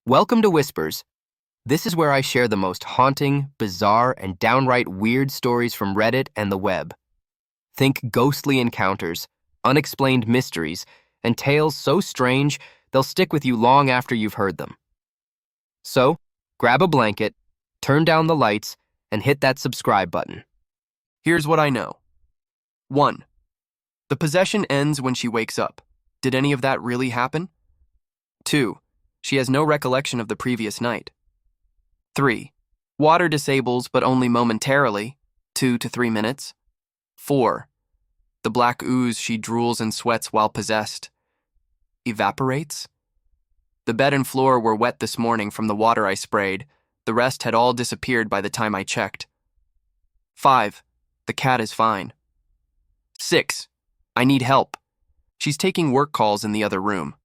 Welcome to Whispers. This is where I share the most haunting, bizarre, and downright weird stories from Reddit and the web. Think ghostly encounters, unexplained mysteries, and tales so strange they'll stick with you long after you've heard them. So, grab a blanket, turn down the lights, and hit that subscribe button. Here's what I know. 1. The possession ends when she wakes up. Did any of that really happen? 2. She has no recollection of the previous night. 3. Water disables but only momentarily, 2 to 3 minutes. 4. The black ooze she drools and sweats while possessed evaporates. The bed and floor were wet this morning from the water I sprayed. The rest had all disappeared by the time I checked. 5. The cat is fine. 6. I need help. She's taking work calls in the other room.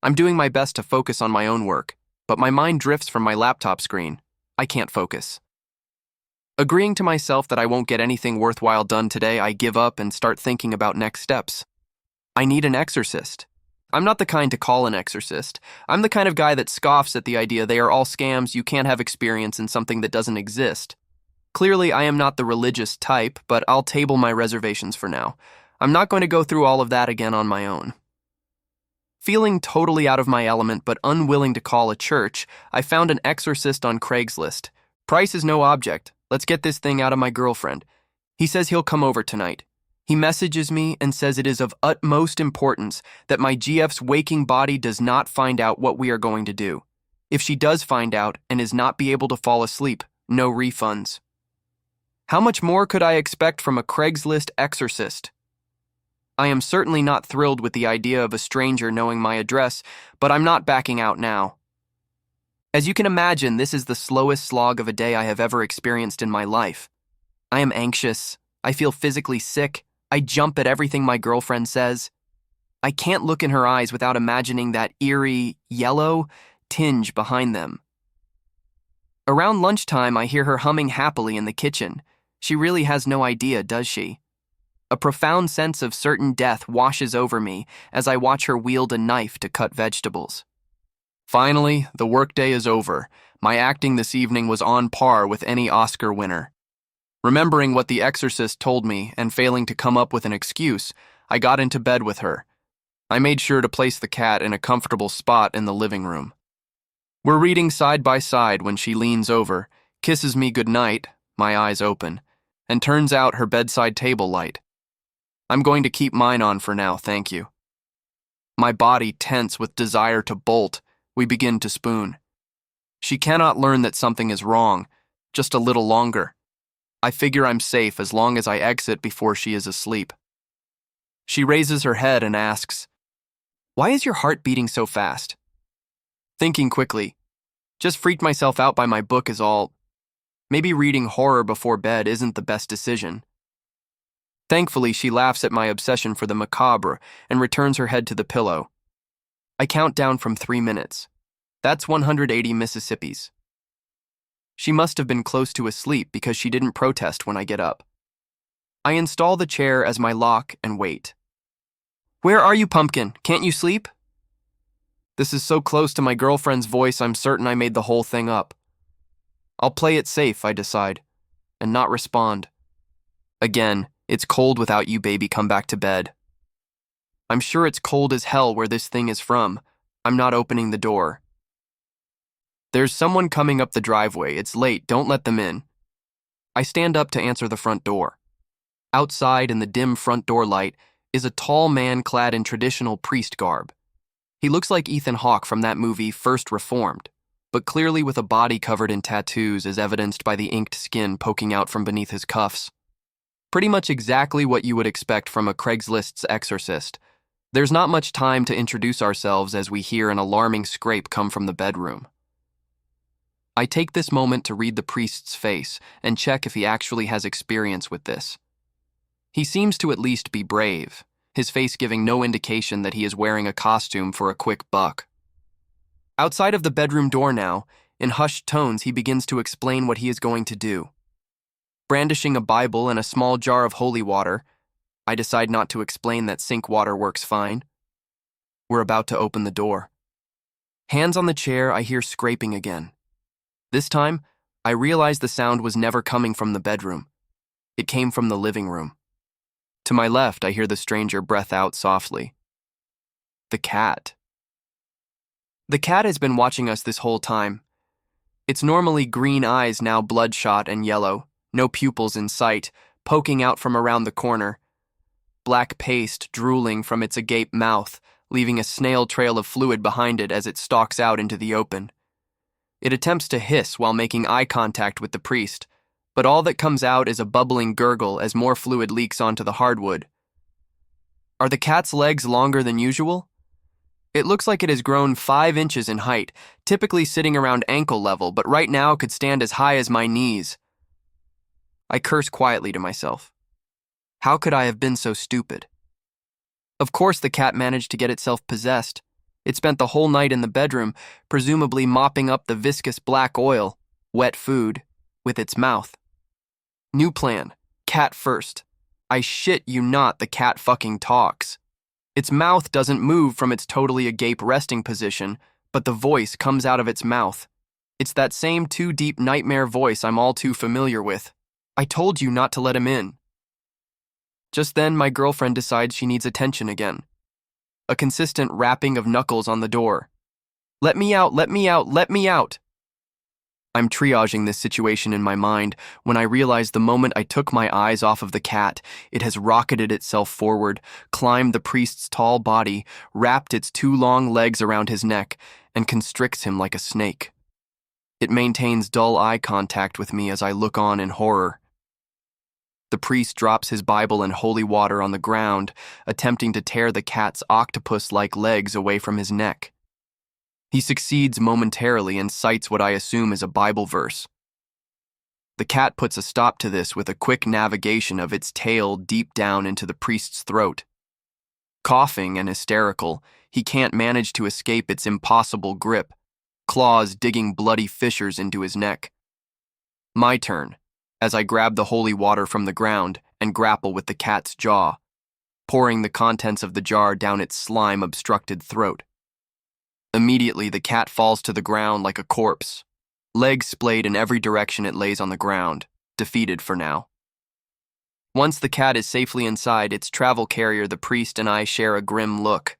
I'm doing my best to focus on my own work, but my mind drifts from my laptop screen. I can't focus. Agreeing to myself that I won't get anything worthwhile done today, I give up and start thinking about next steps. I need an exorcist. I'm not the kind to call an exorcist. I'm the kind of guy that scoffs at the idea they are all scams, you can't have experience in something that doesn't exist. Clearly, I am not the religious type, but I'll table my reservations for now. I'm not going to go through all of that again on my own. Feeling totally out of my element but unwilling to call a church, I found an exorcist on Craigslist. Price is no object. Let's get this thing out of my girlfriend. He says he'll come over tonight. He messages me and says it is of utmost importance that my GF's waking body does not find out what we are going to do. If she does find out and is not be able to fall asleep, no refunds. How much more could I expect from a Craigslist exorcist? I am certainly not thrilled with the idea of a stranger knowing my address, but I'm not backing out now. As you can imagine, this is the slowest slog of a day I have ever experienced in my life. I am anxious. I feel physically sick. I jump at everything my girlfriend says. I can't look in her eyes without imagining that eerie, yellow tinge behind them. Around lunchtime, I hear her humming happily in the kitchen. She really has no idea, does she? A profound sense of certain death washes over me as I watch her wield a knife to cut vegetables. Finally, the workday is over. My acting this evening was on par with any Oscar winner. Remembering what The Exorcist told me and failing to come up with an excuse, I got into bed with her. I made sure to place the cat in a comfortable spot in the living room. We're reading side by side when she leans over, kisses me goodnight, my eyes open, and turns out her bedside table light. I'm going to keep mine on for now, thank you. My body tense with desire to bolt, we begin to spoon. She cannot learn that something is wrong, just a little longer. I figure I'm safe as long as I exit before she is asleep. She raises her head and asks, "Why is your heart beating so fast?" Thinking quickly, just freaked myself out by my book is all. Maybe reading horror before bed isn't the best decision. Thankfully, she laughs at my obsession for the macabre and returns her head to the pillow. I count down from 3 minutes. That's 180 Mississippis. She must have been close to asleep because she didn't protest when I get up. I install the chair as my lock and wait. "Where are you, Pumpkin? Can't you sleep?" This is so close to my girlfriend's voice, I'm certain I made the whole thing up. I'll play it safe, I decide, and not respond. Again, "It's cold without you, baby, come back to bed." I'm sure it's cold as hell where this thing is from. I'm not opening the door. There's someone coming up the driveway. It's late, don't let them in. I stand up to answer the front door. Outside in the dim front door light is a tall man clad in traditional priest garb. He looks like Ethan Hawke from that movie First Reformed, but clearly with a body covered in tattoos as evidenced by the inked skin poking out from beneath his cuffs. Pretty much exactly what you would expect from a Craigslist's exorcist. There's not much time to introduce ourselves as we hear an alarming scrape come from the bedroom. I take this moment to read the priest's face and check if he actually has experience with this. He seems to at least be brave, his face giving no indication that he is wearing a costume for a quick buck. Outside of the bedroom door now, in hushed tones, he begins to explain what he is going to do. Brandishing a Bible and a small jar of holy water, I decide not to explain that sink water works fine. We're about to open the door. Hands on the chair, I hear scraping again. This time, I realize the sound was never coming from the bedroom. It came from the living room. To my left, I hear the stranger breath out softly. The cat. The cat has been watching us this whole time. Its normally green eyes now bloodshot and yellow, no pupils in sight, poking out from around the corner. Black paste drooling from its agape mouth, leaving a snail trail of fluid behind it as it stalks out into the open. It attempts to hiss while making eye contact with the priest, but all that comes out is a bubbling gurgle as more fluid leaks onto the hardwood. Are the cat's legs longer than usual? It looks like it has grown 5 inches in height, typically sitting around ankle level, but right now could stand as high as my knees. I curse quietly to myself. How could I have been so stupid? Of course the cat managed to get itself possessed. It spent the whole night in the bedroom, presumably mopping up the viscous black oil, wet food, with its mouth. New plan. Cat first. I shit you not, the cat fucking talks. Its mouth doesn't move from its totally agape resting position, but the voice comes out of its mouth. It's that same too deep nightmare voice I'm all too familiar with. I told you not to let him in. Just then, my girlfriend decides she needs attention again. A consistent rapping of knuckles on the door. Let me out, let me out, let me out. I'm triaging this situation in my mind when I realize the moment I took my eyes off of the cat, it has rocketed itself forward, climbed the priest's tall body, wrapped its 2 long legs around his neck, and constricts him like a snake. It maintains dull eye contact with me as I look on in horror. The priest drops his Bible and holy water on the ground, attempting to tear the cat's octopus-like legs away from his neck. He succeeds momentarily and cites what I assume is a Bible verse. The cat puts a stop to this with a quick navigation of its tail deep down into the priest's throat. Coughing and hysterical, he can't manage to escape its impossible grip, claws digging bloody fissures into his neck. My turn, as I grab the holy water from the ground and grapple with the cat's jaw, pouring the contents of the jar down its slime-obstructed throat. Immediately, the cat falls to the ground like a corpse, legs splayed in every direction it lays on the ground, defeated for now. Once the cat is safely inside its travel carrier, the priest and I share a grim look.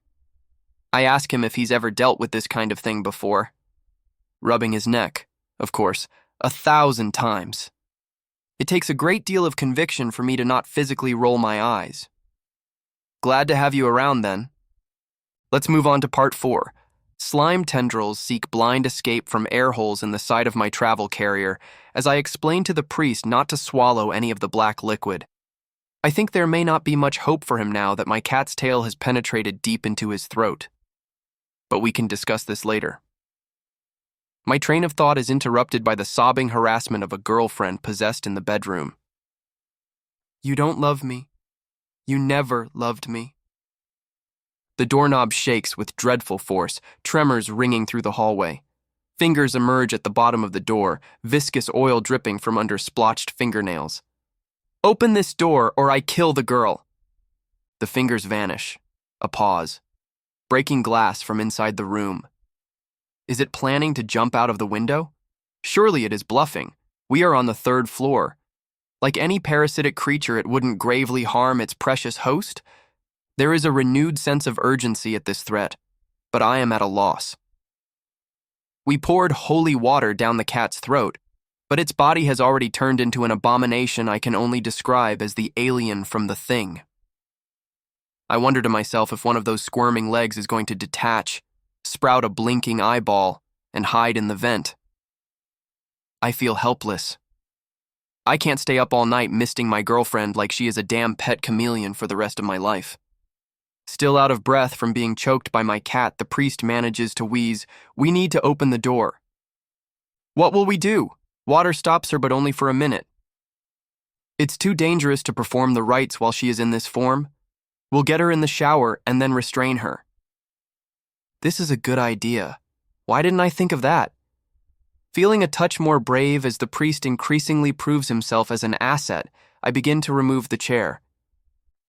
I ask him if he's ever dealt with this kind of thing before. Rubbing his neck, of course, 1,000 times. It takes a great deal of conviction for me to not physically roll my eyes. Glad to have you around, then. Let's move on to part 4. Slime tendrils seek blind escape from air holes in the side of my travel carrier as I explain to the priest not to swallow any of the black liquid. I think there may not be much hope for him now that my cat's tail has penetrated deep into his throat. But we can discuss this later. My train of thought is interrupted by the sobbing harassment of a girlfriend possessed in the bedroom. You don't love me. You never loved me. The doorknob shakes with dreadful force, tremors ringing through the hallway. Fingers emerge at the bottom of the door, viscous oil dripping from under splotched fingernails. Open this door or I kill the girl. The fingers vanish. A pause. Breaking glass from inside the room. Is it planning to jump out of the window? Surely it is bluffing. We are on the 3rd floor. Like any parasitic creature, it wouldn't gravely harm its precious host? There is a renewed sense of urgency at this threat, but I am at a loss. We poured holy water down the cat's throat, but its body has already turned into an abomination I can only describe as the alien from The Thing. I wonder to myself if one of those squirming legs is going to detach, sprout a blinking eyeball, and hide in the vent. I feel helpless. I can't stay up all night misting my girlfriend like she is a damn pet chameleon for the rest of my life. Still out of breath from being choked by my cat, the priest manages to wheeze, "We need to open the door." What will we do? Water stops her, but only for a minute. It's too dangerous to perform the rites while she is in this form. We'll get her in the shower and then restrain her. This is a good idea. Why didn't I think of that? Feeling a touch more brave as the priest increasingly proves himself as an asset, I begin to remove the chair.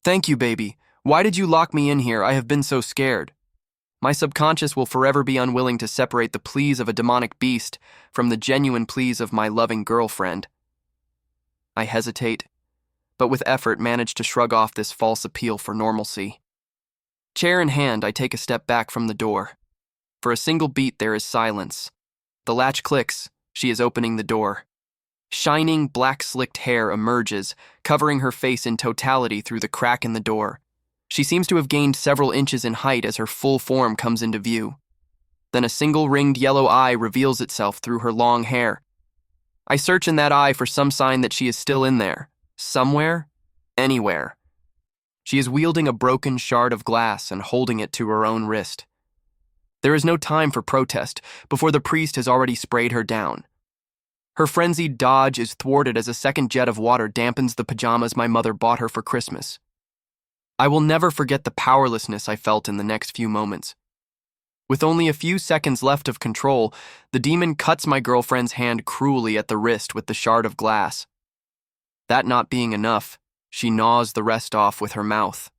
Thank you, baby. Why did you lock me in here? I have been so scared. My subconscious will forever be unwilling to separate the pleas of a demonic beast from the genuine pleas of my loving girlfriend. I hesitate, but with effort manage to shrug off this false appeal for normalcy. Chair in hand, I take a step back from the door. For a single beat, there is silence. The latch clicks. She is opening the door. Shining, black-slicked hair emerges, covering her face in totality through the crack in the door. She seems to have gained several inches in height as her full form comes into view. Then a single ringed yellow eye reveals itself through her long hair. I search in that eye for some sign that she is still in there. Somewhere? Anywhere. She is wielding a broken shard of glass and holding it to her own wrist. There is no time for protest before the priest has already sprayed her down. Her frenzied dodge is thwarted as a second jet of water dampens the pajamas my mother bought her for Christmas. I will never forget the powerlessness I felt in the next few moments. With only a few seconds left of control, the demon cuts my girlfriend's hand cruelly at the wrist with the shard of glass. That not being enough, she gnaws the rest off with her mouth.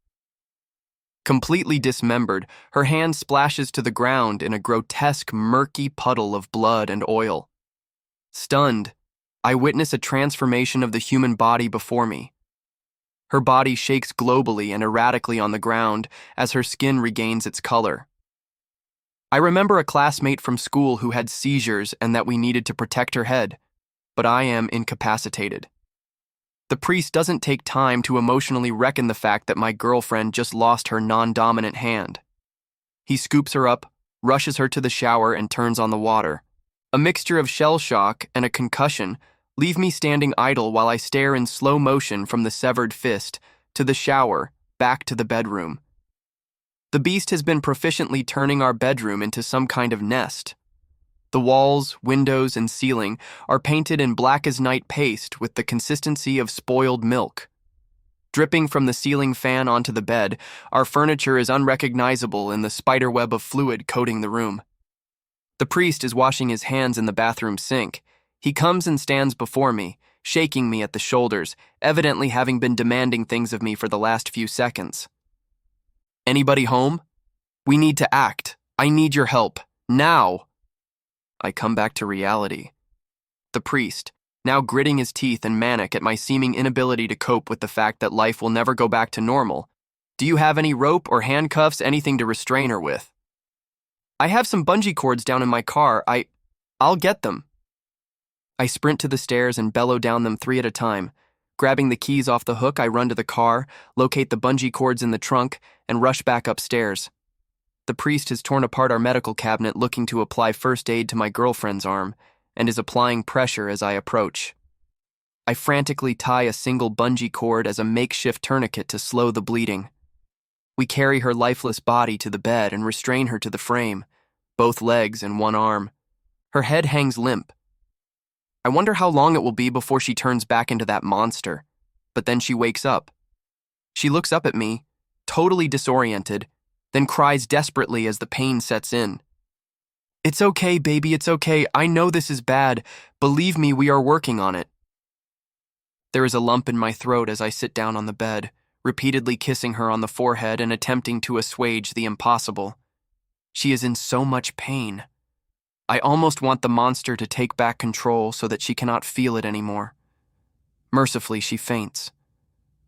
Completely dismembered, her hand splashes to the ground in a grotesque, murky puddle of blood and oil. Stunned, I witness a transformation of the human body before me. Her body shakes globally and erratically on the ground as her skin regains its color. I remember a classmate from school who had seizures and that we needed to protect her head, but I am incapacitated. The priest doesn't take time to emotionally reckon the fact that my girlfriend just lost her non-dominant hand. He scoops her up, rushes her to the shower, and turns on the water. A mixture of shell shock and a concussion leave me standing idle while I stare in slow motion from the severed fist to the shower, back to the bedroom. The beast has been proficiently turning our bedroom into some kind of nest. The walls, windows, and ceiling are painted in black-as-night paste with the consistency of spoiled milk. Dripping from the ceiling fan onto the bed, our furniture is unrecognizable in the spiderweb of fluid coating the room. The priest is washing his hands in the bathroom sink. He comes and stands before me, shaking me at the shoulders, evidently having been demanding things of me for the last few seconds. "Anybody home? We need to act. I need your help. Now!" I come back to reality. The priest, now gritting his teeth and manic at my seeming inability to cope with the fact that life will never go back to normal. "Do you have any rope or handcuffs, anything to restrain her with?" "I have some bungee cords down in my car. I'll get them." I sprint to the stairs and bellow down them 3 at a time. Grabbing the keys off the hook, I run to the car, locate the bungee cords in the trunk, and rush back upstairs. The priest has torn apart our medical cabinet looking to apply first aid to my girlfriend's arm, and is applying pressure as I approach. I frantically tie a single bungee cord as a makeshift tourniquet to slow the bleeding. We carry her lifeless body to the bed and restrain her to the frame, both legs and one arm. Her head hangs limp. I wonder how long it will be before she turns back into that monster, but then she wakes up. She looks up at me, totally disoriented, then cries desperately as the pain sets in. "It's okay, baby, it's okay. I know this is bad. Believe me, we are working on it." There is a lump in my throat as I sit down on the bed, repeatedly kissing her on the forehead and attempting to assuage the impossible. She is in so much pain. I almost want the monster to take back control so that she cannot feel it anymore. Mercifully, she faints.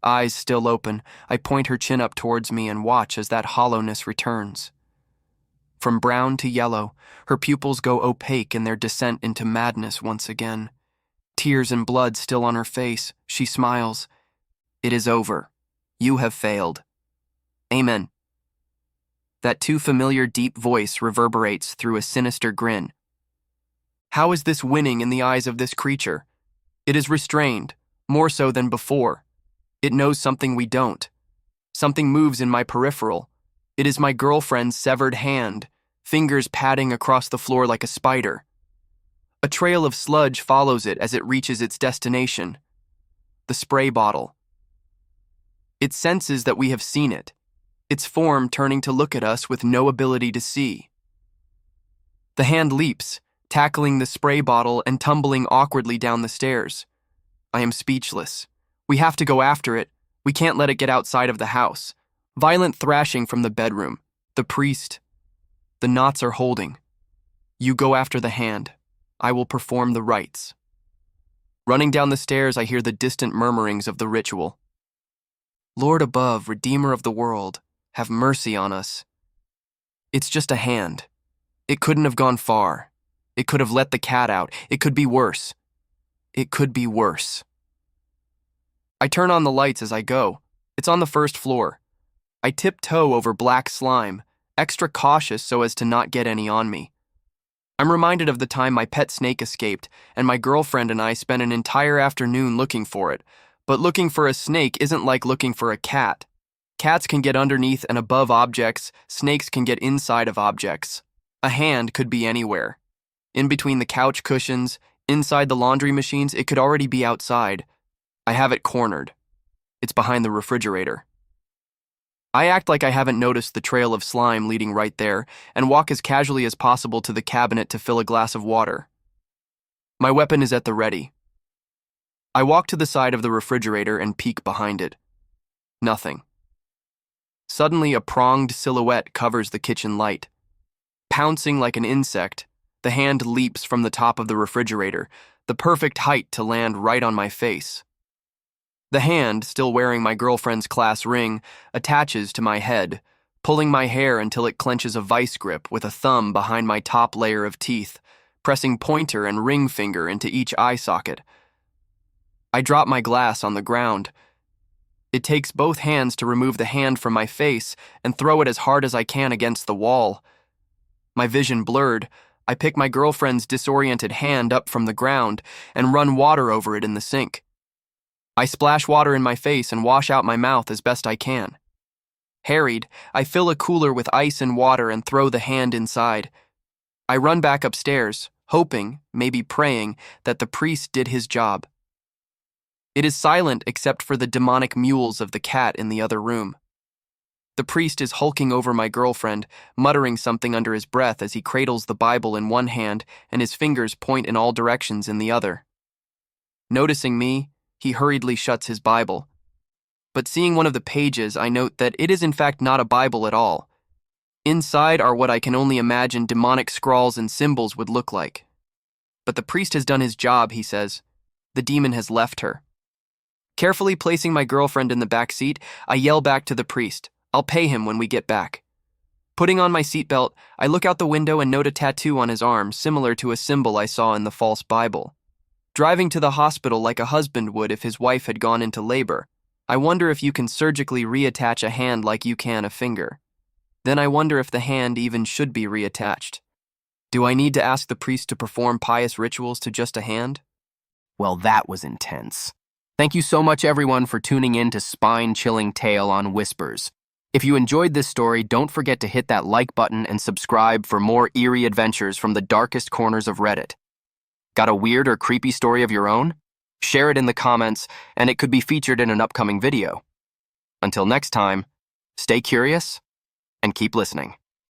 Eyes still open, I point her chin up towards me and watch as that hollowness returns. From brown to yellow, her pupils go opaque in their descent into madness once again. Tears and blood still on her face, she smiles. "It is over. You have failed. Amen." That too familiar deep voice reverberates through a sinister grin. How is this winning in the eyes of this creature? It is restrained, more so than before. It knows something we don't. Something moves in my peripheral. It is my girlfriend's severed hand, fingers padding across the floor like a spider. A trail of sludge follows it as it reaches its destination. The spray bottle. It senses that we have seen it, its form turning to look at us with no ability to see. The hand leaps, tackling the spray bottle and tumbling awkwardly down the stairs. I am speechless. We have to go after it. We can't let it get outside of the house. Violent thrashing from the bedroom. The priest. The knots are holding. You go after the hand. I will perform the rites. Running down the stairs, I hear the distant murmurings of the ritual. Lord above, Redeemer of the world, have mercy on us. It's just a hand. It couldn't have gone far. It could have let the cat out. It could be worse. It could be worse. I turn on the lights as I go. It's on the first floor. I tiptoe over black slime, extra cautious so as to not get any on me. I'm reminded of the time my pet snake escaped, and my girlfriend and I spent an entire afternoon looking for it. But looking for a snake isn't like looking for a cat. Cats can get underneath and above objects, snakes can get inside of objects. A hand could be anywhere. In between the couch cushions, inside the laundry machines, it could already be outside. I have it cornered. It's behind the refrigerator. I act like I haven't noticed the trail of slime leading right there and walk as casually as possible to the cabinet to fill a glass of water. My weapon is at the ready. I walk to the side of the refrigerator and peek behind it. Nothing. Suddenly, a pronged silhouette covers the kitchen light. Pouncing like an insect, the hand leaps from the top of the refrigerator, the perfect height to land right on my face. The hand, still wearing my girlfriend's class ring, attaches to my head, pulling my hair until it clenches a vice grip with a thumb behind my top layer of teeth, pressing pointer and ring finger into each eye socket. I drop my glass on the ground. It takes both hands to remove the hand from my face and throw it as hard as I can against the wall. My vision blurred, I pick my girlfriend's disoriented hand up from the ground and run water over it in the sink. I splash water in my face and wash out my mouth as best I can. Harried, I fill a cooler with ice and water and throw the hand inside. I run back upstairs, hoping, maybe praying, that the priest did his job. It is silent except for the demonic mewls of the cat in the other room. The priest is hulking over my girlfriend, muttering something under his breath as he cradles the Bible in one hand and his fingers point in all directions in the other. Noticing me, he hurriedly shuts his Bible. But seeing one of the pages, I note that it is in fact not a Bible at all. Inside are what I can only imagine demonic scrawls and symbols would look like. But the priest has done his job, he says. The demon has left her. Carefully placing my girlfriend in the back seat, I yell back to the priest, "I'll pay him when we get back." Putting on my seatbelt, I look out the window and note a tattoo on his arm similar to a symbol I saw in the false Bible. Driving to the hospital like a husband would if his wife had gone into labor, I wonder if you can surgically reattach a hand like you can a finger. Then I wonder if the hand even should be reattached. Do I need to ask the priest to perform pious rituals to just a hand? Well, that was intense. Thank you so much, everyone, for tuning in to Spine-Chilling Tale on Whispers. If you enjoyed this story, don't forget to hit that like button and subscribe for more eerie adventures from the darkest corners of Reddit. Got a weird or creepy story of your own? Share it in the comments, and it could be featured in an upcoming video. Until next time, stay curious and keep listening.